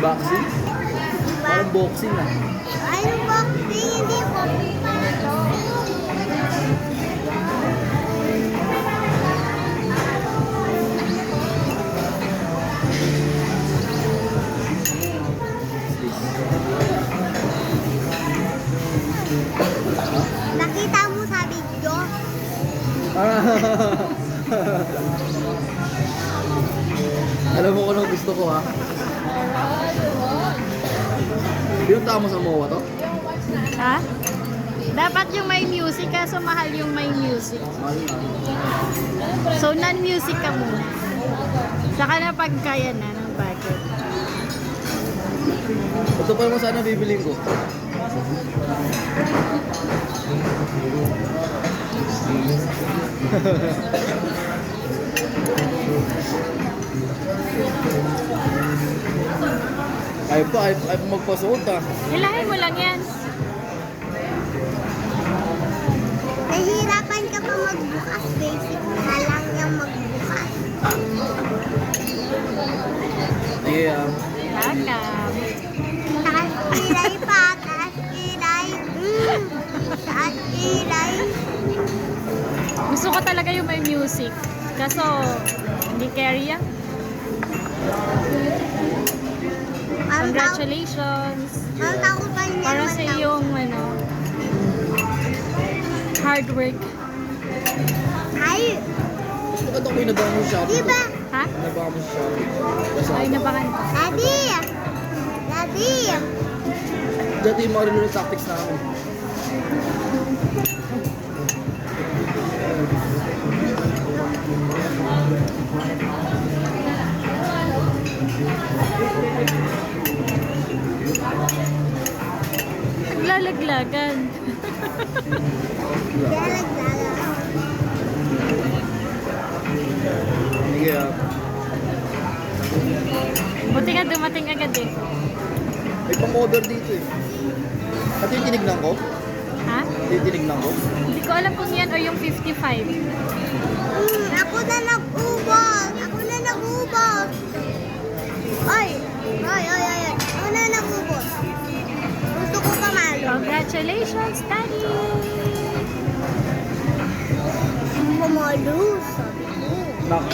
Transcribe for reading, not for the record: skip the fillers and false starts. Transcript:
Boxing? Parang boxing ah. Ay, boxing, hindi boxing pala to. Nakita mo sa video? Alam mo kung anong gusto ko ha? Pinunta mo sa MOA to? Ha? Dapat yung may music, kaso mahal yung may music. Mahal na. So, non-music ka muna. Saka na pagkaya na ng budget. Ito pa naman sana bibiling ko. Ayaw pa magpasuot ah. Ilahin mo lang yan. Nahihirapan ka pa magbukas, basic na lang yung magbukas. Yeah. Lakam. Taas kilay pa, taas kilay. Taas kilay. Gusto ko talaga yung may music. Kaso, hindi carry yan. Congratulations. Ang takutan niya Para naman sa daw. iyong hard work. Ay, Gusto ko may nabangan mo siya. di ba? Ha? Nabangan mo siya. Ay, nabangan ko. Daddy! Daddy! Dati yung mga rin tactics namin. Naglalaglagan. Dalagdaga. Yeah. Buti nga dumating agad eh. May pang-order dito eh. At yung tinignan ko? Ha? Yung tinignan ko? Hindi ko alam kung yan o yung 55. Ako na nag-ubos! Ako na nag-ubos! Ay! Ay, ay, ay, ay! Ako na nag-ubos! Gusto ko pamalo. Congratulations, Daddy! Pamalo, sabi ko. Nak,